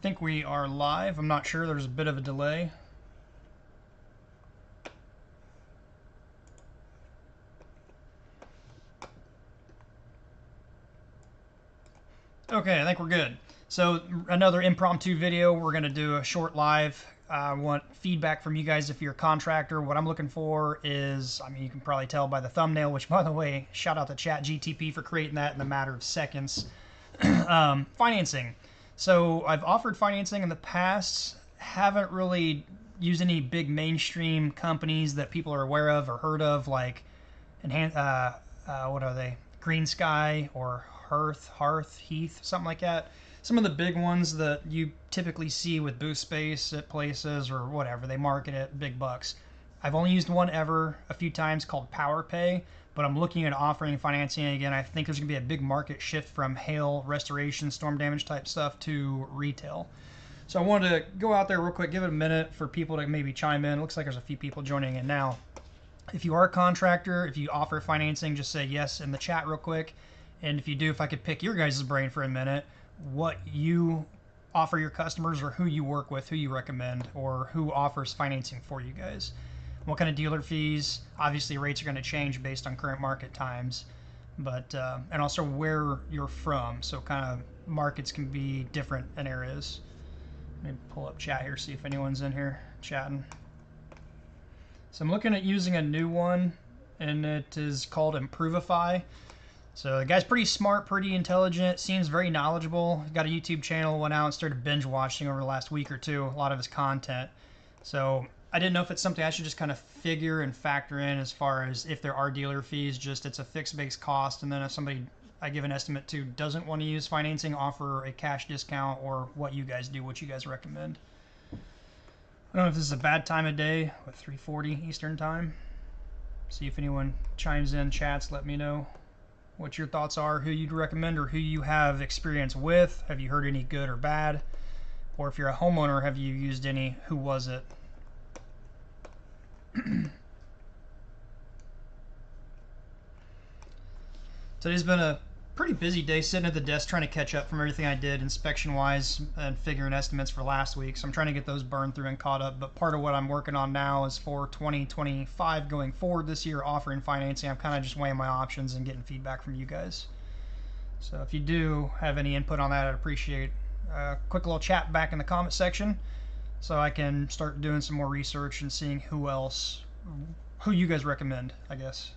think we are live. I'm not sure. There's a bit of a delay. Okay, I think we're good. So another impromptu video. We're going to do a short live. I want feedback from you guys if you're a contractor. What I'm looking for is, I mean, you can probably tell by the thumbnail, which, by the way, shout out to ChatGTP for creating that in a matter of seconds. Financing. So I've offered financing in the past. Haven't really used any big mainstream companies that people are aware of or heard of, like what are they? Green Sky or Heath, something like that. Some of the big ones that you typically see with booth space at places or whatever, they market it big bucks. I've only used one ever a few times called PowerPay, but I'm looking at offering financing again. I think there's going to be a big market shift from hail, restoration, storm damage type stuff to retail. So I wanted to go out there real quick, give it a minute for people to maybe chime in. Looks like there's a few people joining in now. If you are a contractor, if you offer financing, just say yes in the chat real quick. And if you do, if I could pick your guys' brain for a minute, what you offer your customers or who you work with, who you recommend, or who offers financing for you guys. What kind of dealer fees? Obviously, rates are going to change based on current market times, but and also where you're from. So kind of markets can be different in areas. Let me pull up chat here, see if anyone's in here chatting. So I'm looking at using a new one, and it is called Improvify. So the guy's pretty smart, pretty intelligent, seems very knowledgeable. He's got a YouTube channel, went out and started binge watching over the last week or two, a lot of his content. So I didn't know if it's something I should just kind of figure and factor in as far as if there are dealer fees, just it's a fixed base cost, and then if somebody I give an estimate to doesn't want to use financing, offer a cash discount, or what you guys do, what you guys recommend. I don't know if this is a bad time of day with 3:40 Eastern time. See if anyone chimes in, chats, let me know what your thoughts are, who you'd recommend or who you have experience with. Have you heard any good or bad? Or if you're a homeowner, have you used any? Who was it? Today's been a pretty busy day sitting at the desk trying to catch up from everything I did inspection wise and figuring estimates for last week. So I'm trying to get those burned through and caught up. But part of what I'm working on now is for 2025 going forward this year, offering financing. I'm kind of just weighing my options and getting feedback from you guys. So if you do have any input on that, I'd appreciate a quick little chat back in the comment section so I can start doing some more research and seeing who you guys recommend, I guess.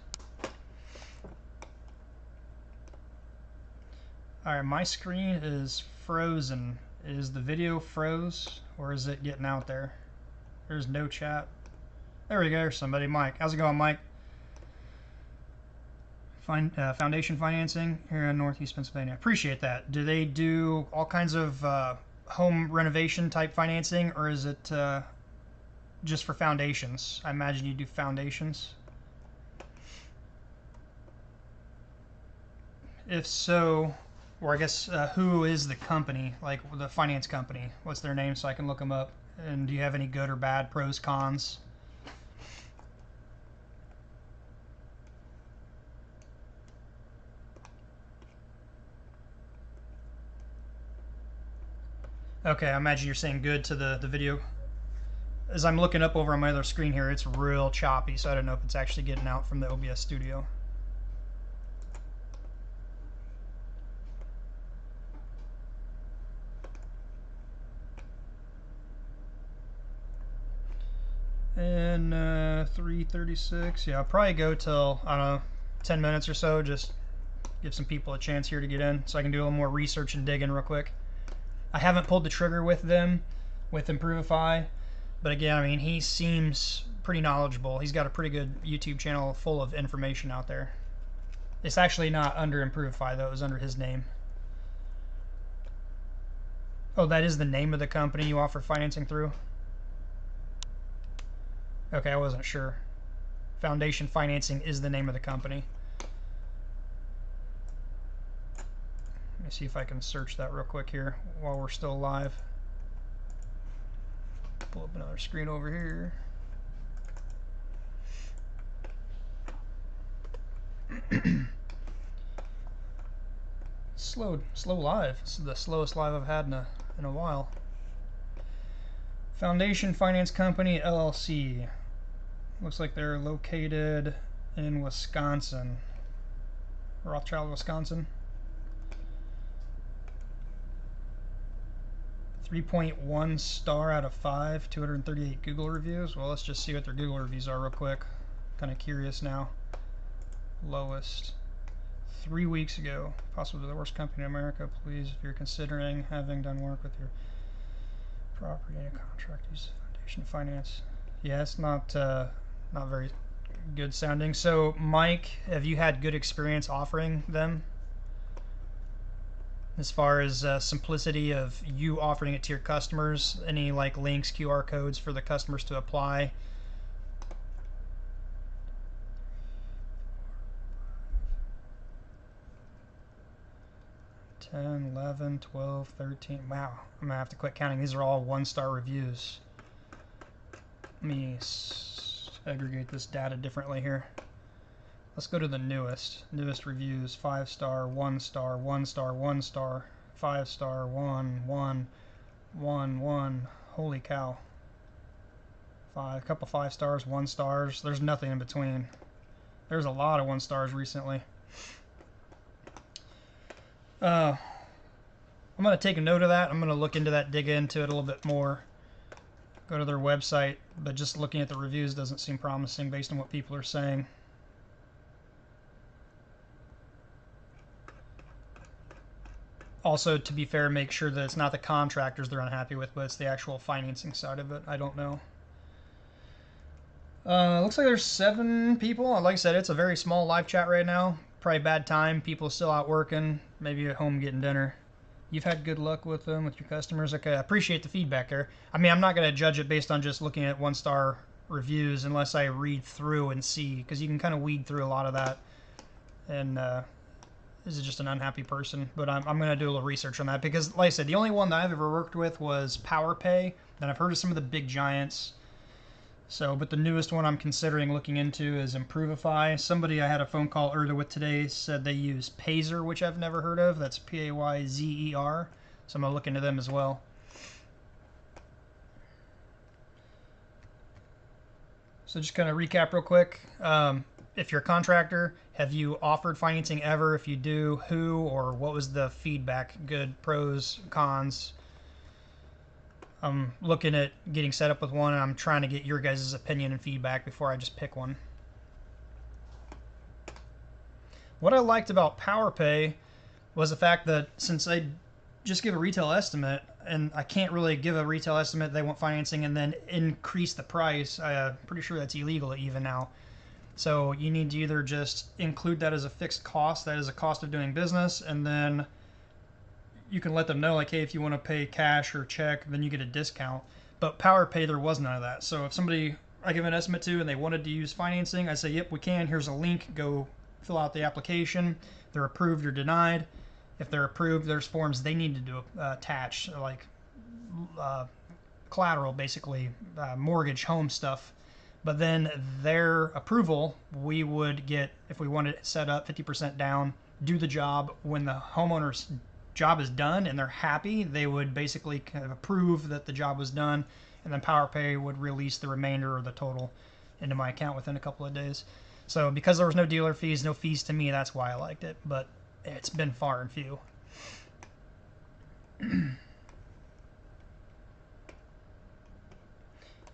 Alright, my screen is frozen. Is the video froze, or is it getting out there? There's no chat. There we go, there's somebody. Mike. How's it going, Mike? Foundation financing here in Northeast Pennsylvania. Appreciate that. Do they do all kinds of home renovation type financing, or is it just for foundations? I imagine you do foundations. If so, or I guess who is the company, like the finance company? What's their name so I can look them up? And do you have any good or bad, pros, cons? Okay, I imagine you're saying good to the video. As I'm looking up over on my other screen here, it's real choppy, so I don't know if it's actually getting out from the OBS studio. And 3:36. Yeah, I'll probably go till, I don't know, 10 minutes or so. Just give some people a chance here to get in so I can do a little more research and dig in real quick. I haven't pulled the trigger with them, with Improvify. But again, I mean, he seems pretty knowledgeable. He's got a pretty good YouTube channel full of information out there. It's actually not under Improvify, though. It was under his name. Oh, that is the name of the company you offer financing through? Okay, I wasn't sure. Foundation Financing is the name of the company. Let me see if I can search that real quick here while we're still live. Pull up another screen over here. Slow live. This is the slowest live I've had in a while. Foundation Finance Company, LLC. Looks like they're located in Wisconsin. Rothschild, Wisconsin. 3.1 star out of 5, 238 Google reviews. Well, let's just see what their Google reviews are real quick. Kind of curious now. Lowest. 3 weeks ago. Possibly the worst company in America. Please, if you're considering having done work with your property and a contract, use Foundation Finance. Yeah, it's not very good sounding. So, Mike, have you had good experience offering them? As far as simplicity of you offering it to your customers, any like links, QR codes for the customers to apply? Ten, 11, 12, 13. Wow, I'm gonna have to quit counting. These are all 1-star reviews. Let me aggregate this data differently here. Let's go to the newest reviews. 5-star, 1-star, 1-star, 1-star, 5-star, 1, 1, 1, 1. Holy cow. A couple 5-stars, 1-stars. There's nothing in between. There's a lot of 1-stars recently. I'm going to take a note of that. I'm going to look into that, dig into it a little bit more. Go to their website, but just looking at the reviews doesn't seem promising based on what people are saying. Also, to be fair, make sure that it's not the contractors they're unhappy with, but it's the actual financing side of it. I don't know. Looks like there's 7 people. Like I said, it's a very small live chat right now. Probably bad time. People still out working. Maybe at home getting dinner. You've had good luck with them, with your customers. Okay, I appreciate the feedback there. I mean, I'm not going to judge it based on just looking at 1-star reviews unless I read through and see, because you can kind of weed through a lot of that. And this is just an unhappy person, but I'm going to do a little research on that because, like I said, the only one that I've ever worked with was PowerPay. Then I've heard of some of the big giants. So, but the newest one I'm considering looking into is Improvify. Somebody I had a phone call earlier with today said they use Payzer, which I've never heard of. That's Payzer. So I'm going to look into them as well. So just kind of recap real quick. If you're a contractor, have you offered financing ever? If you do, who or what was the feedback? Good, pros, cons? I'm looking at getting set up with one, and I'm trying to get your guys' opinion and feedback before I just pick one. What I liked about PowerPay was the fact that since I just give a retail estimate, and I can't really give a retail estimate, they want financing and then increase the price. I'm pretty sure that's illegal even now. So you need to either just include that as a fixed cost, that is a cost of doing business, and then you can let them know, like, hey, if you want to pay cash or check, then you get a discount. But PowerPay, there was none of that. So if somebody I give an estimate to and they wanted to use financing, I say, yep, we can. Here's a link. Go fill out the application. They're approved or denied. If they're approved, there's forms they need to do attach, like collateral, basically, mortgage, home stuff. But then their approval, we would get, if we wanted it set up 50% down, do the job. When the homeowner's job is done and they're happy, they would basically kind of approve that the job was done, and then PowerPay would release the remainder or the total into my account within a couple of days. So because there was no dealer fees, no fees to me, that's why I liked it. But it's been far and few.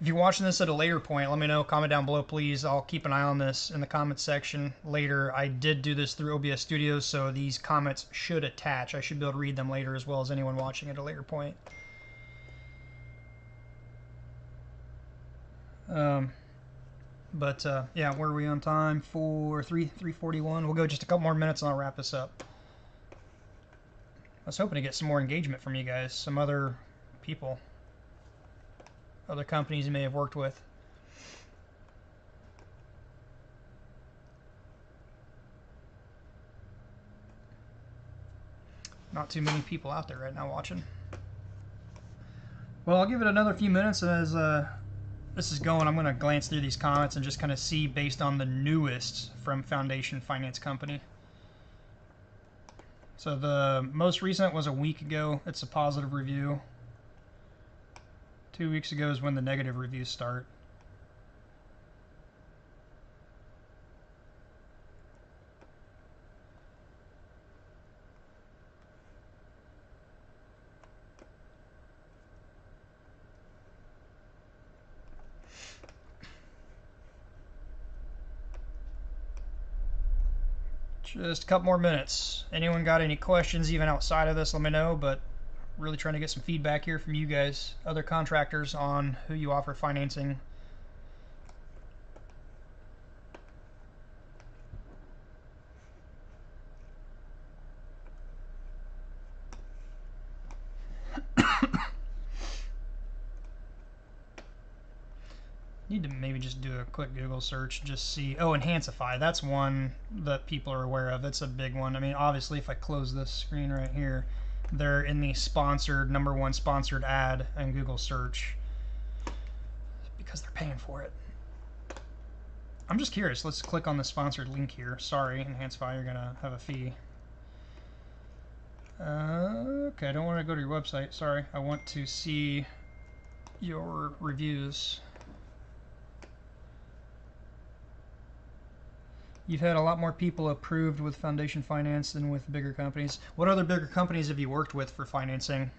If you're watching this at a later point, let me know. Comment down below, please. I'll keep an eye on this in the comments section later. I did do this through OBS Studios, so these comments should attach. I should be able to read them later as well as anyone watching at a later point. Yeah, where are we on time? 3:41. We'll go just a couple more minutes and I'll wrap this up. I was hoping to get some more engagement from you guys, some other people. Other companies you may have worked with. Not too many people out there right now watching. Well, I'll give it another few minutes as this is going. I'm going to glance through these comments and just kind of see based on the newest from Foundation Finance Company. So the most recent was a week ago. It's a positive review. 2 weeks ago is when the negative reviews start. Just a couple more minutes. Anyone got any questions even outside of this, let me know, but really trying to get some feedback here from you guys, other contractors, on who you offer financing. Need to maybe just do a quick Google search, just see. Oh, Enhancify. That's one that people are aware of. It's a big one. I mean, obviously, if I close this screen right here, they're in the sponsored, #1 sponsored ad in Google search because they're paying for it. I'm just curious. Let's click on the sponsored link here. Sorry, Enhancify, you're going to have a fee. Okay, I don't want to go to your website. Sorry. I want to see your reviews. You've had a lot more people approved with foundation finance than with bigger companies. What other bigger companies have you worked with for financing?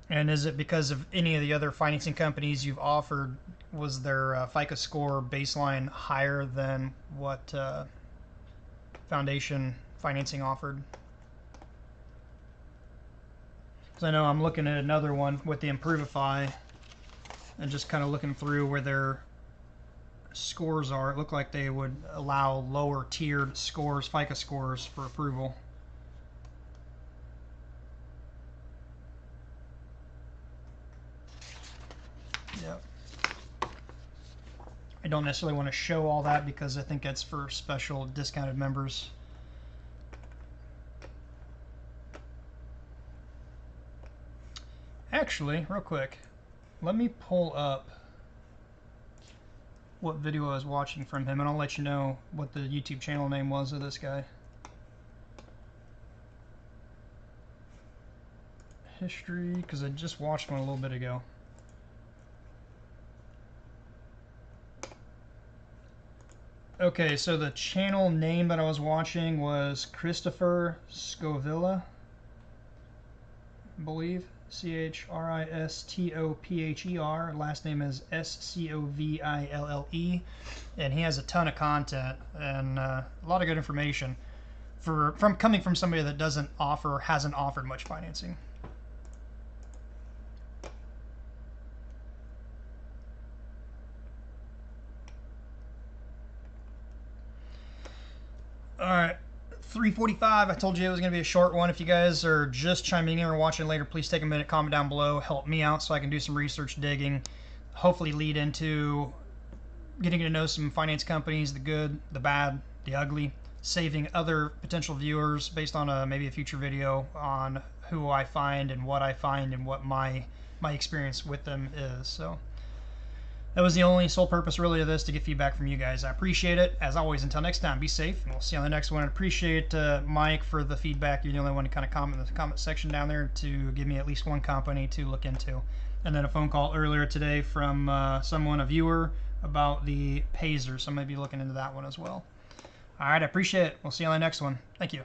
And is it because of any of the other financing companies you've offered? Was their FICO score baseline higher than what foundation financing offered? I know I'm looking at another one with the Improvify and just kind of looking through where their scores are. It looked like they would allow lower tiered scores, FICO scores, for approval. Yep. I don't necessarily want to show all that because I think that's for special discounted members. Actually, real quick, let me pull up what video I was watching from him, and I'll let you know what the YouTube channel name was of this guy. History, because I just watched one a little bit ago. Okay, so the channel name that I was watching was Christopher Scovilla, I believe. Christopher. Last name is Scoville, and he has a ton of content and a lot of good information from coming from somebody that hasn't offered much financing. All right. 3:45. I told you it was going to be a short one. If you guys are just chiming in or watching later, please take a minute, comment down below, help me out so I can do some research digging, hopefully lead into getting to know some finance companies, the good, the bad, the ugly, saving other potential viewers based on maybe a future video on who I find and what my experience with them is. So that was the only sole purpose really of this, to get feedback from you guys. I appreciate it. As always, until next time, be safe, and we'll see you on the next one. I appreciate Mike for the feedback. You're the only one to kind of comment in the comment section down there to give me at least one company to look into. And then a phone call earlier today from a viewer, about the Pazer, so I might be looking into that one as well. All right, I appreciate it. We'll see you on the next one. Thank you.